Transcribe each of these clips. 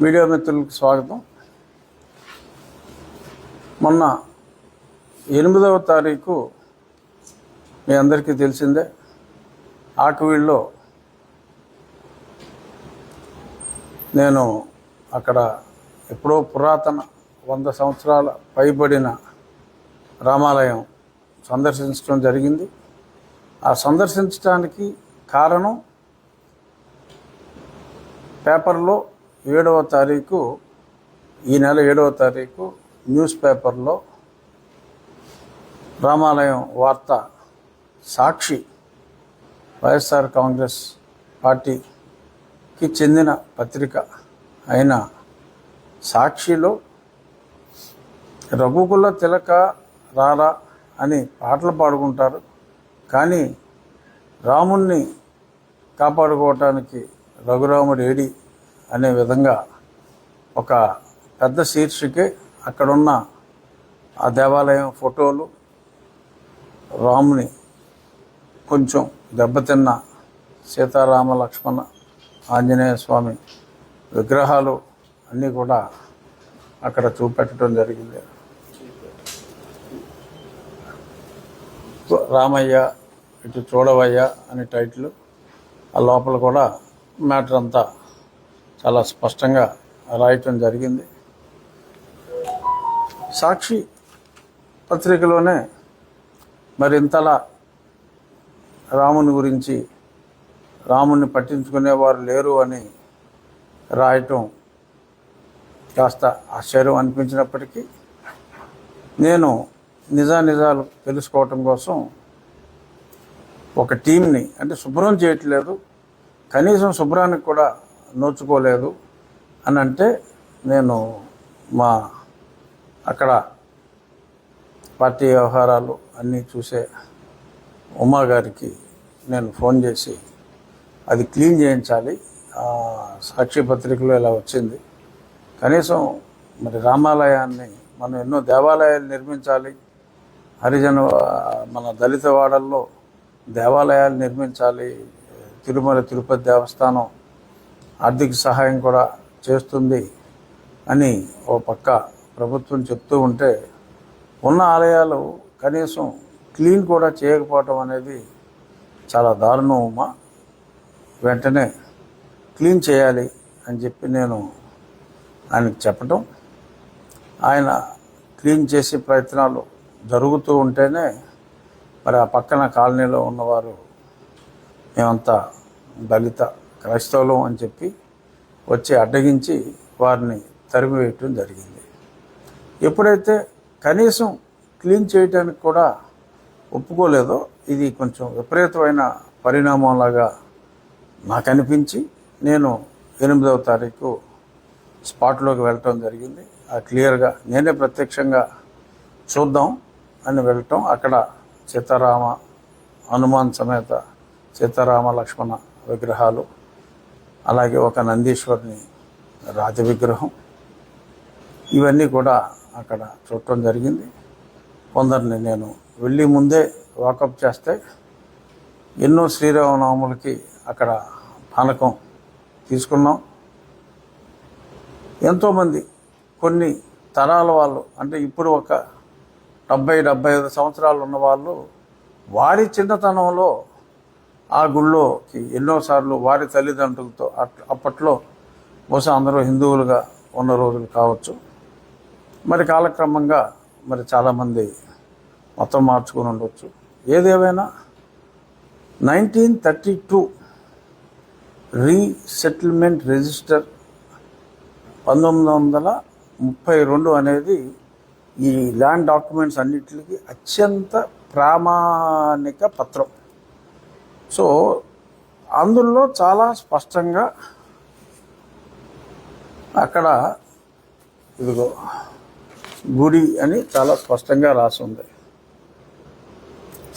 Media మిత్రులకు స్వాగతం. మొన్న 8వ తారీఖు మీ అందరికీ తెలిసిందే, ఆకువీళ్ళలో నేను అక్కడ ఎప్పుడో పురాతన 100 సంవత్సరాల పైబడిన రామాలయం సందర్శించడం జరిగింది. ఆ సందర్శించడానికి కారణం పేపర్లో 7వ తారీఖు, ఈ నెల 7వ తారీఖు న్యూస్ పేపర్లో రామాలయం వార్త సాక్షి, వైఎస్ఆర్ కాంగ్రెస్ పార్టీకి చెందిన పత్రిక అయిన సాక్షిలో రఘుకుల తిలక రారా అని పాటలు పాడుకుంటారు, కానీ రాముణ్ణి కాపాడుకోవటానికి రఘురాముడు ఏడి అనే విధంగా ఒక పెద్ద శీర్షికే అక్కడున్న ఆ దేవాలయం ఫోటోలు, రాముని కొంచెం దెబ్బతిన్న సీతారామ లక్ష్మణ ఆంజనేయ స్వామి విగ్రహాలు అన్నీ కూడా అక్కడ చూపెట్టడం జరిగింది. రామయ్య ఇటు చూడవయ్య అని టైటిల్, ఆ లోపల కూడా మ్యాటర్ అంతా చాలా స్పష్టంగా రాయటం జరిగింది. సాక్షి పత్రికలోనే మరింతలా రాముని గురించి, రాముని పట్టించుకునేవారు లేరు అని రాయటం కాస్త ఆశ్చర్యం అనిపించినప్పటికీ, నేను నిజాలు తెలుసుకోవటం కోసం ఒక టీంని, అంటే శుభ్రం చేయట్లేదు, కనీసం శుభ్రానికి కూడా నోచుకోలేదు అని అంటే, నేను మా అక్కడ పార్టీ వ్యవహారాలు అన్నీ చూసే ఉమా గారికి నేను ఫోన్ చేసి అది క్లీన్ చేయించాలి, సాక్షి పత్రికలో ఇలా వచ్చింది, కనీసం మరి రామాలయాన్ని మనం ఎన్నో దేవాలయాలు నిర్మించాలి, హరిజన మన దళిత వాడల్లో దేవాలయాలు నిర్మించాలి, తిరుమల తిరుపతి దేవస్థానం ఆర్థిక సహాయం కూడా చేస్తుంది అని ఓ పక్క ప్రభుత్వం చెప్తూ ఉంటే, ఉన్న ఆలయాలు కనీసం క్లీన్ కూడా చేయకపోవటం అనేది చాలా దారుణం. వెంటనే క్లీన్ చేయాలి అని చెప్పి నేను ఆయనకు చెప్పటం, ఆయన క్లీన్ చేసే ప్రయత్నాలు జరుగుతూ ఉంటేనే మరి ఆ పక్కన కాలనీలో ఉన్నవారు మేమంతా దళిత క్రైస్తవులం అని చెప్పి వచ్చి అడ్డగించి వారిని తరిమివేయటం జరిగింది. ఎప్పుడైతే కనీసం క్లీన్ చేయడానికి కూడా ఒప్పుకోలేదో, ఇది కొంచెం విపరీతమైన పరిణామంలాగా నాకు అనిపించి, నేను 8వ తారీఖు స్పాట్లోకి వెళ్ళటం జరిగింది. ఆ క్లియర్గా నేనే ప్రత్యక్షంగా చూద్దాం అని వెళ్ళటం, అక్కడ సీతారామ హనుమాన్ సమేత సీతారామ లక్ష్మణ విగ్రహాలు, అలాగే ఒక నందీశ్వరుని రాజ విగ్రహం, ఇవన్నీ కూడా అక్కడ చూడటం జరిగింది. కొందరిని నేను వెళ్ళి ముందే వాకప్ చేస్తే, ఎన్నో శ్రీరామనవములకి అక్కడ పానకం తీసుకున్నాం. ఎంతోమంది కొన్ని తరాల వాళ్ళు, అంటే ఇప్పుడు ఒక 70-75 సంవత్సరాలు ఉన్నవాళ్ళు, వారి చిన్నతనంలో ఆ గుళ్ళోకి ఎన్నోసార్లు వారి తల్లిదండ్రులతో, అప్పట్లో బహుశా అందరూ హిందువులుగా ఉన్న రోజులు కావచ్చు, మరి కాలక్రమంగా మరి చాలామంది మొత్తం మార్చుకుని ఉండవచ్చు. ఏదేమైనా 1932 రీసెటిల్మెంట్ రిజిస్టర్ 1932 అనేది ఈ ల్యాండ్ డాక్యుమెంట్స్ అన్నిటికీ అత్యంత ప్రామాణిక పత్రం. సో అందులో చాలా స్పష్టంగా అక్కడ ఇదిగో గుడి అని చాలా స్పష్టంగా రాసి ఉంది.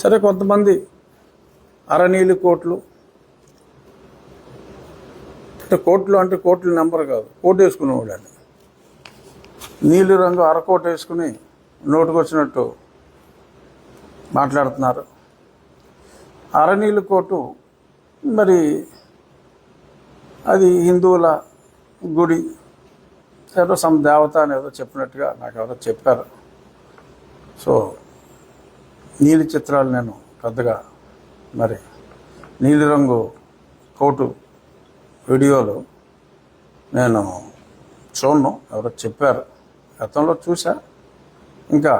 సరే, కొంతమంది అరనీలి కోట్లు, అంటే కోట్లు అంటే కోట్ల నెంబర్ కాదు, కోటు వేసుకునేవాళ్ళు అండి, నీలి రంగు అరకోట వేసుకుని నోటుకొచ్చినట్టు మాట్లాడుతున్నారు. అరనీలి కోటు మరి అది హిందువుల గుడి, ఏదో సమ్ దేవత అని ఏదో చెప్పినట్టుగా నాకు ఎవరో చెప్పారు. సో నీలి చిత్రాలు నేను పెద్దగా మరి నీలిరంగు కోటు వీడియోలు నేను చూడను, ఎవరో చెప్పారు. గతంలో చూసా, ఇంకా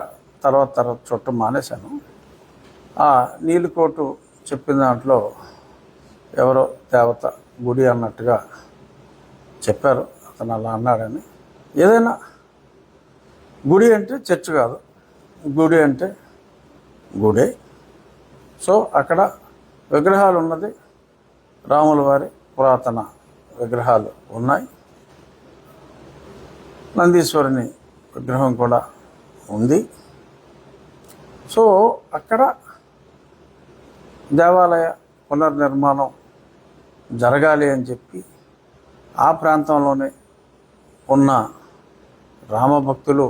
తర్వాత చూడటం మానేశాను. ఆ నీలికోటు చెప్పిన దాంట్లో ఎవరో దేవత గుడి అన్నట్టుగా చెప్పారు. అతను అలా అన్నాడని. ఏదైనా గుడి అంటే చర్చ్ కాదు, గుడి అంటే గుడే. సో అక్కడ విగ్రహాలు ఉన్నది, రాముల వారి పురాతన విగ్రహాలు ఉన్నాయి, నందీశ్వరుని విగ్రహం కూడా ఉంది. సో అక్కడ దేవాలయ పునర్నిర్మాణం జరగాలి అని చెప్పి ఆ ప్రాంతంలోనే ఉన్న రామభక్తులు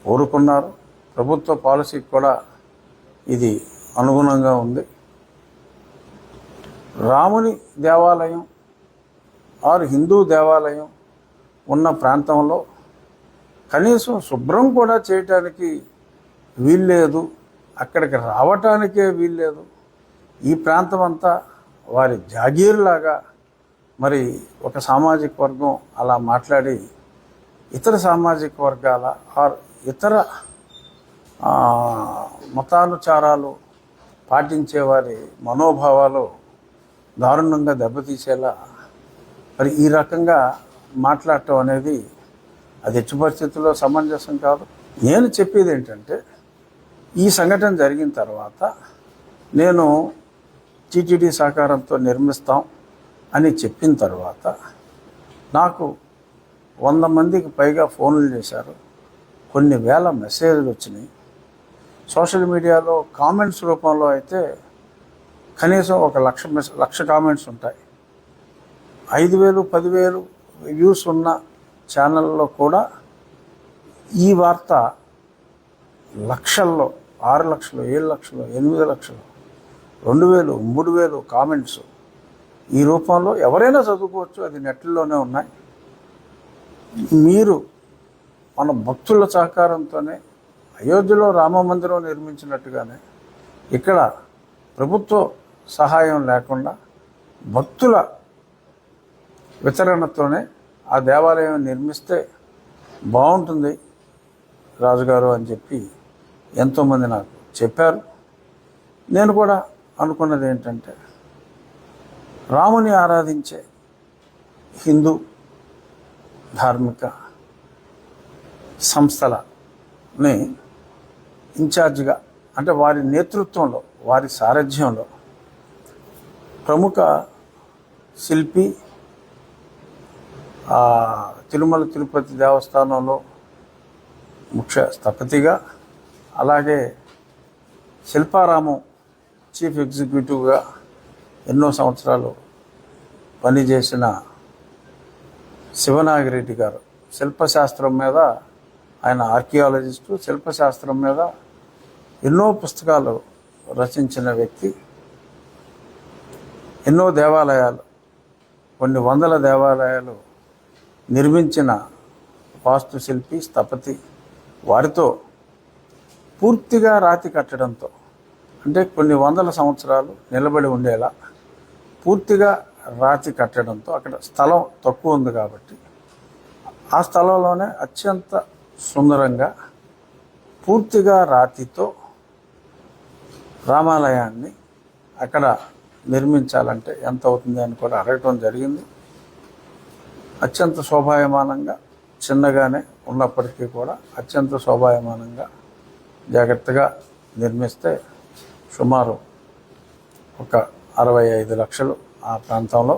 కోరుకున్నారు. ప్రభుత్వ పాలసీకి కూడా ఇది అనుగుణంగా ఉంది. రాముని దేవాలయం ఆరు హిందూ దేవాలయం ఉన్న ప్రాంతంలో కనీసం శుభ్రం కూడా చేయటానికి వీల్లేదు, అక్కడికి రావటానికే వీల్లేదు. ఈ ప్రాంతం అంతా వారి జాగీర్లాగా మరి ఒక సామాజిక వర్గం అలా మాట్లాడి ఇతర సామాజిక వర్గాల ఆర్ ఇతర మతానుచారాలు పాటించే వారి మనోభావాలు దారుణంగా దెబ్బతీసేలా మరి ఈ రకంగా మాట్లాడటం అనేది అది ఎట్టి పరిస్థితుల్లో సమంజసం కాదు. నేను చెప్పేది ఏంటంటే, ఈ సంఘటన జరిగిన తర్వాత నేను టీటీడీ సహకారంతో నిర్మిస్తాం అని చెప్పిన తర్వాత నాకు 100 మందికి పైగా ఫోన్లు చేశారు, కొన్ని వేల మెసేజ్లు వచ్చినాయి. సోషల్ మీడియాలో కామెంట్స్ రూపంలో అయితే కనీసం 1,00,000 కామెంట్స్ ఉంటాయి. 5,000 10,000 వ్యూస్ ఉన్న ఛానల్లో కూడా ఈ వార్త లక్షల్లో, 6 లక్షలు, 7 లక్షలు, 8 లక్షలు, 2,000, 3,000 కామెంట్స్ ఈ రూపంలో ఎవరైనా చదువుకోవచ్చు, అది నెట్లోనే ఉన్నాయి. మీరు మన భక్తుల సహకారంతోనే అయోధ్యలో రామ మందిరం నిర్మించినట్టుగానే ఇక్కడ ప్రభుత్వ సహాయం లేకుండా భక్తుల వితరణతోనే ఆ దేవాలయం నిర్మిస్తే బాగుంటుంది రాజుగారు అని చెప్పి ఎంతోమంది నాకు చెప్పారు. నేను కూడా అనుకున్నది ఏంటంటే, రాముని ఆరాధించే హిందూ ధార్మిక సంస్థలని ఇన్ఛార్జిగా, అంటే వారి నేతృత్వంలో, వారి సారథ్యంలో ప్రముఖ శిల్పి, తిరుమల తిరుపతి దేవస్థానంలో ముఖ్య స్థపతిగా, అలాగే శిల్పారామం చీఫ్ ఎగ్జిక్యూటివ్గా ఎన్నో సంవత్సరాలు పనిచేసిన శివనాగిరెడ్డి గారు, శిల్పశాస్త్రం మీద ఆయన ఆర్కియాలజిస్టు, శిల్పశాస్త్రం మీద ఎన్నో పుస్తకాలు రచించిన వ్యక్తి, ఎన్నో దేవాలయాలు, కొన్ని వందల దేవాలయాలు నిర్మించిన వాస్తుశిల్పి, స్థపతి, వారితో పూర్తిగా రాతి కట్టడంతో, అంటే కొన్ని వందల సంవత్సరాలు నిలబడి ఉండేలా పూర్తిగా రాతి కట్టడంతో, అక్కడ స్థలం తక్కువ ఉంది కాబట్టి ఆ స్థలంలోనే అత్యంత సుందరంగా పూర్తిగా రాతితో రామాలయాన్ని అక్కడ నిర్మించాలంటే ఎంత అవుతుంది అని కూడా అడగటం జరిగింది. అత్యంత శోభాయమానంగా, చిన్నగానే ఉన్నప్పటికీ కూడా అత్యంత శోభాయమానంగా జాగ్రత్తగా నిర్మిస్తే సుమారు ఒక 65 లక్షలు ఆ ప్రాంతంలో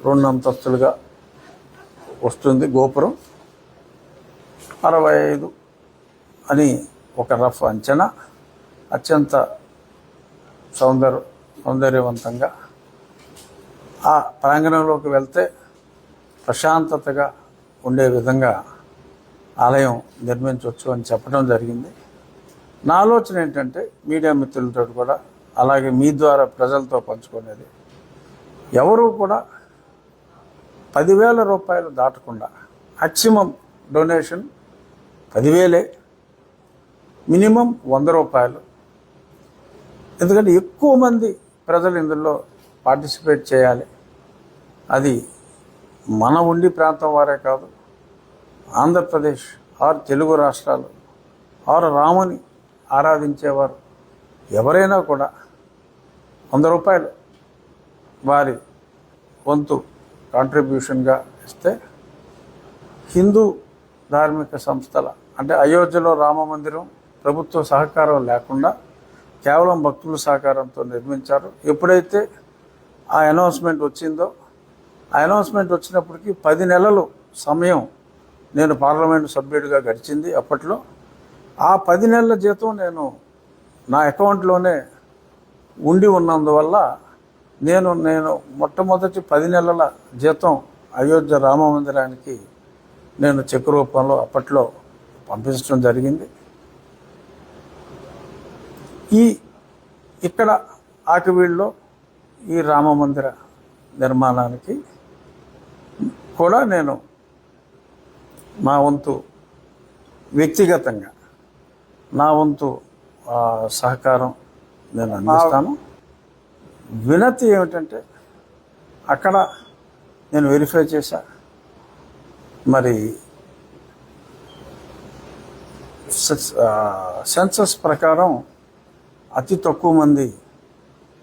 2 అంతస్తులుగా వస్తుంది గోపురం. 65 అని ఒక రఫ్ అంచనా. అత్యంత సౌందర్యవంతంగా ఆ ప్రాంగణంలోకి వెళ్తే ప్రశాంతతగా ఉండే విధంగా ఆలయం నిర్మించవచ్చు అని చెప్పడం జరిగింది. నా ఆలోచన ఏంటంటే, మీడియా మిత్రులతో కూడా అలాగే మీ ద్వారా ప్రజలతో పంచుకునేది, ఎవరు కూడా 10,000 రూపాయలు దాటకుండా, మ్యాక్సిమం డొనేషన్ 10,000, మినిమం 100 రూపాయలు. ఎందుకంటే ఎక్కువ మంది ప్రజలు ఇందులో పార్టిసిపేట్ చేయాలి. అది మన ఉండి ప్రాంతం వారే కాదు, ఆంధ్రప్రదేశ్ ఆరు తెలుగు రాష్ట్రాలు ఆరు రాముని ఆరాధించేవారు ఎవరైనా కూడా 100 రూపాయలు వారి వంతు కాంట్రిబ్యూషన్గా ఇస్తే హిందూ ధార్మిక సంస్థల అంటే అయోధ్యలో రామ మందిరం ప్రభుత్వ సహకారం లేకుండా కేవలం భక్తుల సహకారంతో నిర్మించారు. ఎప్పుడైతే ఆ అనౌన్స్మెంట్ వచ్చిందో, ఆ అనౌన్స్మెంట్ వచ్చినప్పటికీ 10 నెలలు సమయం నేను పార్లమెంటు సభ్యుడిగా గడిచింది. అప్పట్లో ఆ 10 నెలల జీతం నేను నా అకౌంట్లోనే ఉండి ఉన్నందువల్ల నేను మొట్టమొదటి 10 నెలల జీతం అయోధ్య రామ మందిరానికి నేను చెక్ రూపంలో అప్పట్లో పంపించడం జరిగింది. ఇక్కడ ఆకివీడులో ఈ రామ మందిర నిర్మాణానికి కూడా నేను నా వంతు వ్యక్తిగతంగా నా వంతు సహకారం నేను అందిస్తాను. వినతి ఏమిటంటే అక్కడ నేను వెరిఫై చేశా, మరి సెన్సస్ ప్రకారం అతి తక్కువ మంది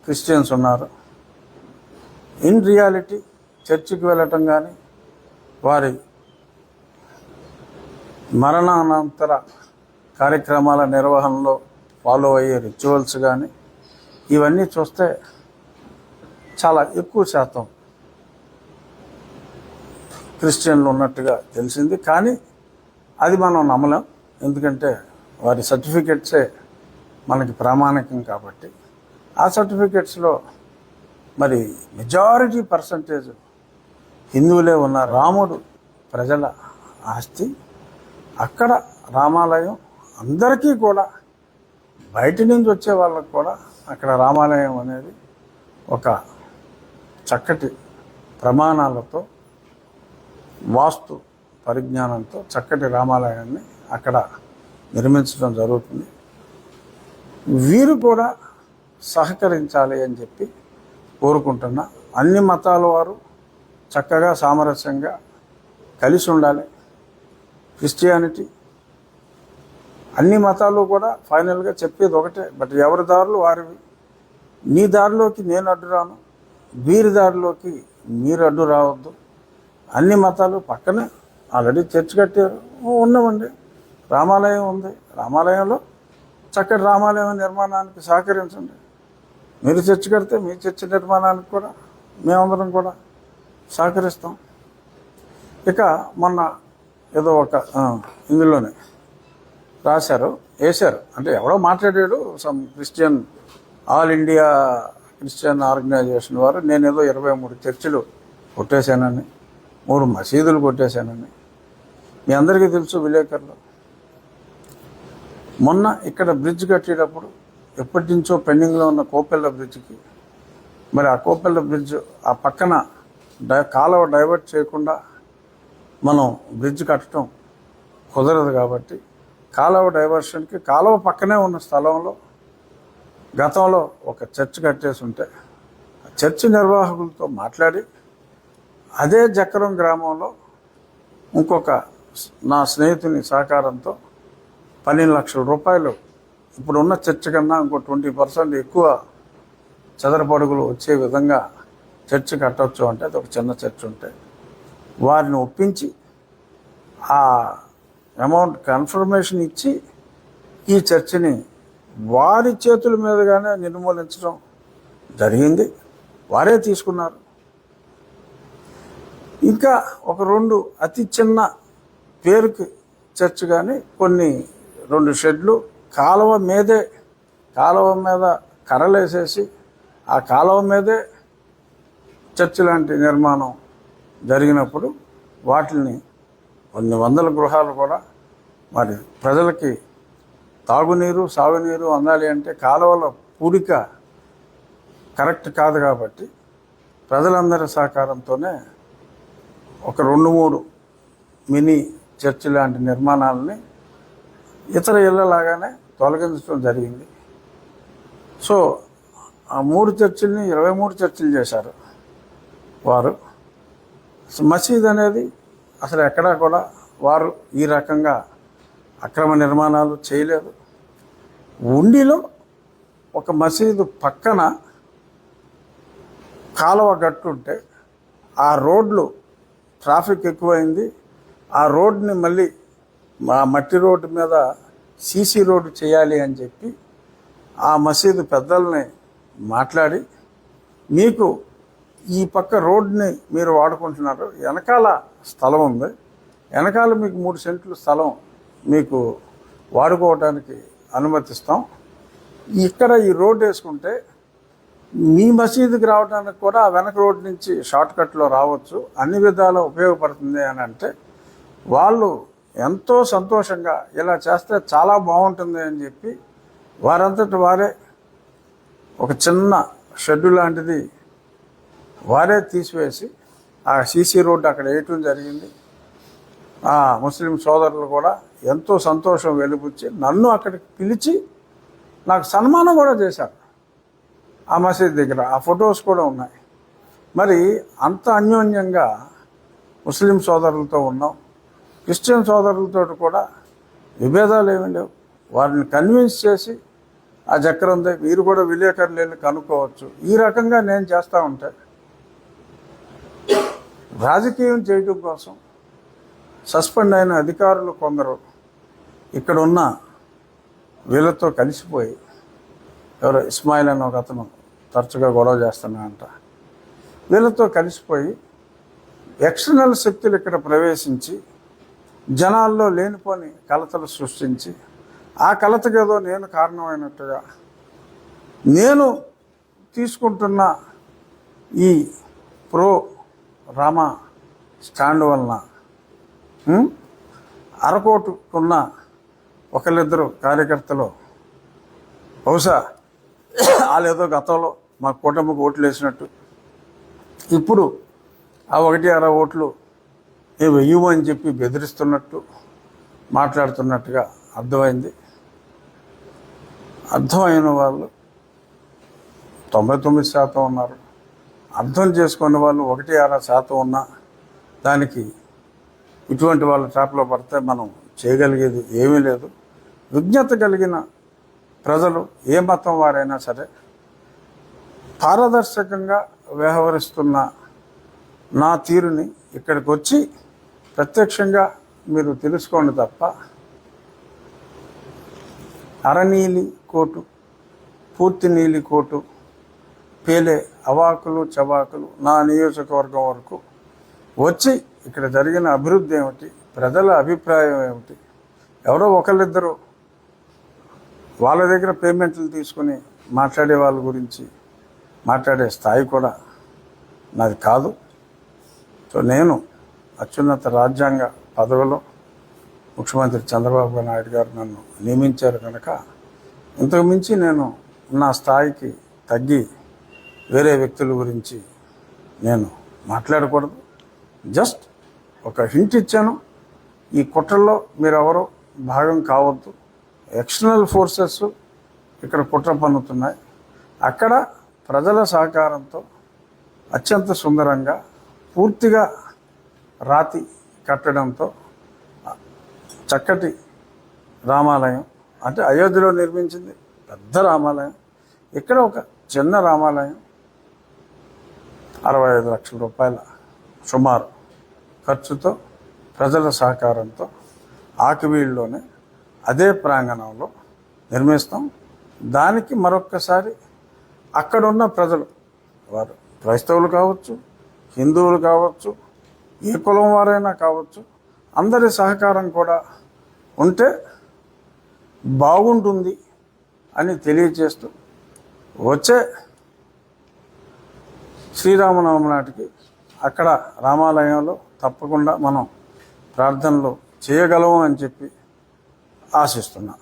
క్రిస్టియన్స్ ఉన్నారు. ఇన్ రియాలిటీ చర్చికి వెళ్ళటం కానీ వారి మరణానంతర కార్యక్రమాల నిర్వహణలో ఫాలో అయ్యే రిచువల్స్ కానీ ఇవన్నీ చూస్తే చాలా ఎక్కువ శాతం క్రిస్టియన్లు ఉన్నట్టుగా తెలిసింది. కానీ అది మనం నమ్మలేం, ఎందుకంటే వారి సర్టిఫికెట్సే మనకి ప్రామాణికం కాబట్టి. ఆ సర్టిఫికెట్స్లో మరి మెజారిటీ పర్సంటేజ్ హిందువులే ఉన్నారు. రాముడు ప్రజల ఆస్తి. అక్కడ రామాలయం అందరికీ కూడా, బయట నుంచి వచ్చే వాళ్ళకు కూడా అక్కడ రామాలయం అనేది ఒక చక్కటి ప్రమాణాలతో, వాస్తు పరిజ్ఞానంతో చక్కటి రామాలయాన్ని అక్కడ నిర్మించడం జరుగుతుంది. వీరు కూడా సహకరించాలి అని చెప్పి కోరుకుంటున్నా. అన్ని మతాల వారు చక్కగా సామరస్యంగా కలిసి ఉండాలి. క్రిస్టియానిటీ అన్ని మతాలు కూడా ఫైనల్గా చెప్పేది ఒకటే, బట్ ఎవరి దారులు వారివి. నీ దారిలోకి నేను అడ్డు రాను, వీరి దారిలోకి మీరు అడ్డు రావద్దు. అన్ని మతాలు పక్కనే ఆల్రెడీ చర్చ్ కట్టారు, ఉన్నామండి. రామాలయం ఉంది, రామాలయంలో చక్కటి రామాలయం నిర్మాణానికి సహకరించండి. మీరు చర్చ్ కడితే మీ చర్చ్ నిర్మాణానికి కూడా మేమందరం కూడా సహకరిస్తాం. ఇక మొన్న ఏదో ఒక ఇందులోనే వేశారు, అంటే ఎవడో మాట్లాడాడు, some Christian all India Christian organisation వారు నేనేదో 23 చర్చిలు కొట్టేశానని, 3 మసీదులు కొట్టేశానని. మీ అందరికీ తెలుసు విలేకరులు. మొన్న ఇక్కడ బ్రిడ్జ్ కట్టేటప్పుడు ఎప్పటి నుంచో పెండింగ్లో ఉన్న కోపెల్ల బ్రిడ్జ్కి, మరి ఆ కోపెల్ల బ్రిడ్జ్ ఆ పక్కన కాలువ డైవర్ట్ చేయకుండా మనం బ్రిడ్జ్ కట్టడం కుదరదు కాబట్టి కాలువ డైవర్షన్కి కాలువ పక్కనే ఉన్న స్థలంలో గతంలో ఒక చర్చ్ కట్టేసి ఉంటే చర్చ్ నిర్వాహకులతో మాట్లాడి అదే జక్కరం గ్రామంలో ఇంకొక నా స్నేహితుని సహకారంతో 12 లక్షల రూపాయలు ఇప్పుడున్న చర్చ్ కన్నా ఇంకో 20% ఎక్కువ చదరపడుగులు వచ్చే విధంగా చర్చ్ కట్టవచ్చు. అంటే అది ఒక చిన్న చర్చ్ ఉంటే వారిని ఒప్పించి ఆ అమౌంట్ కన్ఫర్మేషన్ ఇచ్చి ఈ చర్చిని వారి చేతుల మీదుగానే నిర్మూలించడం జరిగింది. వారే తీసుకున్నారు. ఇంకా ఒక 2 అతి చిన్న పేరుకి చర్చ్ కానీ కొన్ని 2 షెడ్లు కాలువ మీద కర్రలేసేసి ఆ కాలువ మీదే చర్చ్ లాంటి నిర్మాణం జరిగినప్పుడు వాటిని కొన్ని వందల గృహాలు కూడా మరి ప్రజలకి తాగునీరు సాగునీరు అందాలి అంటే కాలువల పూడిక కరెక్ట్ కాదు కాబట్టి ప్రజలందరి సహకారంతోనే ఒక 2-3 మినీ చర్చి లాంటి నిర్మాణాలని ఇతర ఇళ్ళలాగానే తొలగించడం జరిగింది. సో ఆ 3 చర్చిల్ని 23 చర్చిలు చేశారు వారు. మసీద్ అనేది అసలు ఎక్కడా కూడా వారు ఈ రకంగా అక్రమ నిర్మాణాలు చేయలేదు. ఉండిలో ఒక మసీదు పక్కన కాలువ గట్టుంటే ఆ రోడ్లు ట్రాఫిక్ ఎక్కువైంది. ఆ రోడ్ని మళ్ళీ ఆ మట్టి రోడ్డు మీద సీసీ రోడ్డు చేయాలి అని చెప్పి ఆ మసీదు పెద్దల్ని మాట్లాడి, మీకు ఈ పక్క రోడ్ని మీరు వాడుకుంటున్నారు, వెనకాల స్థలం ఉంది, వెనకాల మీకు 3 సెంట్లు స్థలం మీకు వాడుకోవడానికి అనుమతిస్తాం, ఇక్కడ ఈ రోడ్డు వేసుకుంటే మీ మసీదుకి రావడానికి కూడా ఆ వెనక రోడ్డు నుంచి షార్ట్ కట్లో రావచ్చు, అన్ని విధాలా ఉపయోగపడుతుంది అని అంటే వాళ్ళు ఎంతో సంతోషంగా ఇలా చేస్తే చాలా బాగుంటుంది అని చెప్పి వారంతటి వారే ఒక చిన్న షెడ్డు లాంటిది వారే తీసివేసి ఆ సీసీ రోడ్డు అక్కడ వేయటం జరిగింది. ఆ ముస్లిం సోదరులు కూడా ఎంతో సంతోషం వెలిబుచ్చి నన్ను అక్కడికి పిలిచి నాకు సన్మానం కూడా చేశారు ఆ మసీద్ దగ్గర. ఆ ఫొటోస్ కూడా ఉన్నాయి. మరి అంత అన్యోన్యంగా ముస్లిం సోదరులతో ఉన్నాం. క్రిస్టియన్ సోదరులతో కూడా విభేదాలు ఏమీ లేవు. వారిని కన్విన్స్ చేసి ఆ చక్రం ఉంది, మీరు కూడా విలేకరులు వెళ్ళి కనుక్కోవచ్చు. ఈ రకంగా నేను చేస్తూ ఉంటే రాజకీయం చేయడం కోసం సస్పెండ్ అయిన అధికారులు కొందరు ఇక్కడ ఉన్న వీళ్ళతో కలిసిపోయి, ఎవరో ఇస్మాయిల్ అని ఒక అతను తరచుగా గొడవ చేస్తున్నాడంట, వీళ్ళతో కలిసిపోయి ఎక్స్టర్నల్ శక్తులు ఇక్కడ ప్రవేశించి జనాల్లో లేనిపోని కలతలు సృష్టించి, ఆ కలతకేదో నేను కారణమైనట్టుగా నేను తీసుకుంటున్న ఈ ప్రో రామా స్టాండ్ వలన అరకోటుకున్న ఒకళ్ళిద్దరు కార్యకర్తలు బహుశా వాళ్ళేదో గతంలో మా కూటమికి ఓట్లు వేసినట్టు ఇప్పుడు ఆ 1-6 ఓట్లు వెయ్యము అని చెప్పి బెదిరిస్తున్నట్టు మాట్లాడుతున్నట్టుగా అర్థమైంది. అర్థమైన వాళ్ళు 99% ఉన్నారు. అర్థం చేసుకునే వాళ్ళు 1-6% ఉన్నా దానికి ఇటువంటి వాళ్ళ ట్రాప్లో పడితే మనం చేయగలిగేది ఏమీ లేదు. విజ్ఞత కలిగిన ప్రజలు ఏ మతం వారైనా సరే పారదర్శకంగా వ్యవహరిస్తున్న నా తీరుని ఇక్కడికి వచ్చి ప్రత్యక్షంగా మీరు తెలుసుకోండి తప్ప అరనీలి కోటు, పూర్తి నీలి కోటు పేలే అవాకులు చవాకులు నా నియోజకవర్గం వరకు వచ్చి ఇక్కడ జరిగిన అభివృద్ధి ఏమిటి, ప్రజల అభిప్రాయం ఏమిటి, ఎవరో ఒకళ్ళిద్దరూ వాళ్ళ దగ్గర పేమెంట్లు తీసుకుని మాట్లాడే వాళ్ళ గురించి మాట్లాడే స్థాయి కూడా నాది కాదు. సో నేను అత్యున్నత రాజ్యాంగ పదవిలో ముఖ్యమంత్రి చంద్రబాబు నాయుడు గారు నన్ను నియమించారు కనుక ఇంతకు మించి నేను నా స్థాయికి తగ్గి వేరే వ్యక్తుల గురించి నేను మాట్లాడకూడదు. జస్ట్ ఒక హింట్ ఇచ్చాను, ఈ కుట్రల్లో మీరెవరో భాగం కావద్దు. ఎక్స్టర్నల్ ఫోర్సెస్ ఇక్కడ కుట్ర పన్నుతున్నాయి. అక్కడ ప్రజల సహకారంతో అత్యంత సుందరంగా పూర్తిగా రాతి కట్టడంతో చక్కటి రామాలయం, అంటే అయోధ్యలో నిర్మించింది పెద్ద రామాలయం, ఇక్కడ ఒక చిన్న రామాలయం 65 లక్షల రూపాయల సుమారు ఖర్చుతో ప్రజల సహకారంతో ఆకివీడులోనే అదే ప్రాంగణంలో నిర్మిస్తాం. దానికి మరొక్కసారి అక్కడున్న ప్రజలు, వారు క్రైస్తవులు కావచ్చు, హిందువులు కావచ్చు, ఏ కులం వారైనా కావచ్చు, అందరి సహకారం కూడా ఉంటే బాగుంటుంది అని తెలియజేస్తూ వచ్చే శ్రీరామనవమి నాటికి అక్కడ రామాలయంలో తప్పకుండా మనం ప్రార్థనలు చేయగలము అని చెప్పి ఆశిస్తున్నా.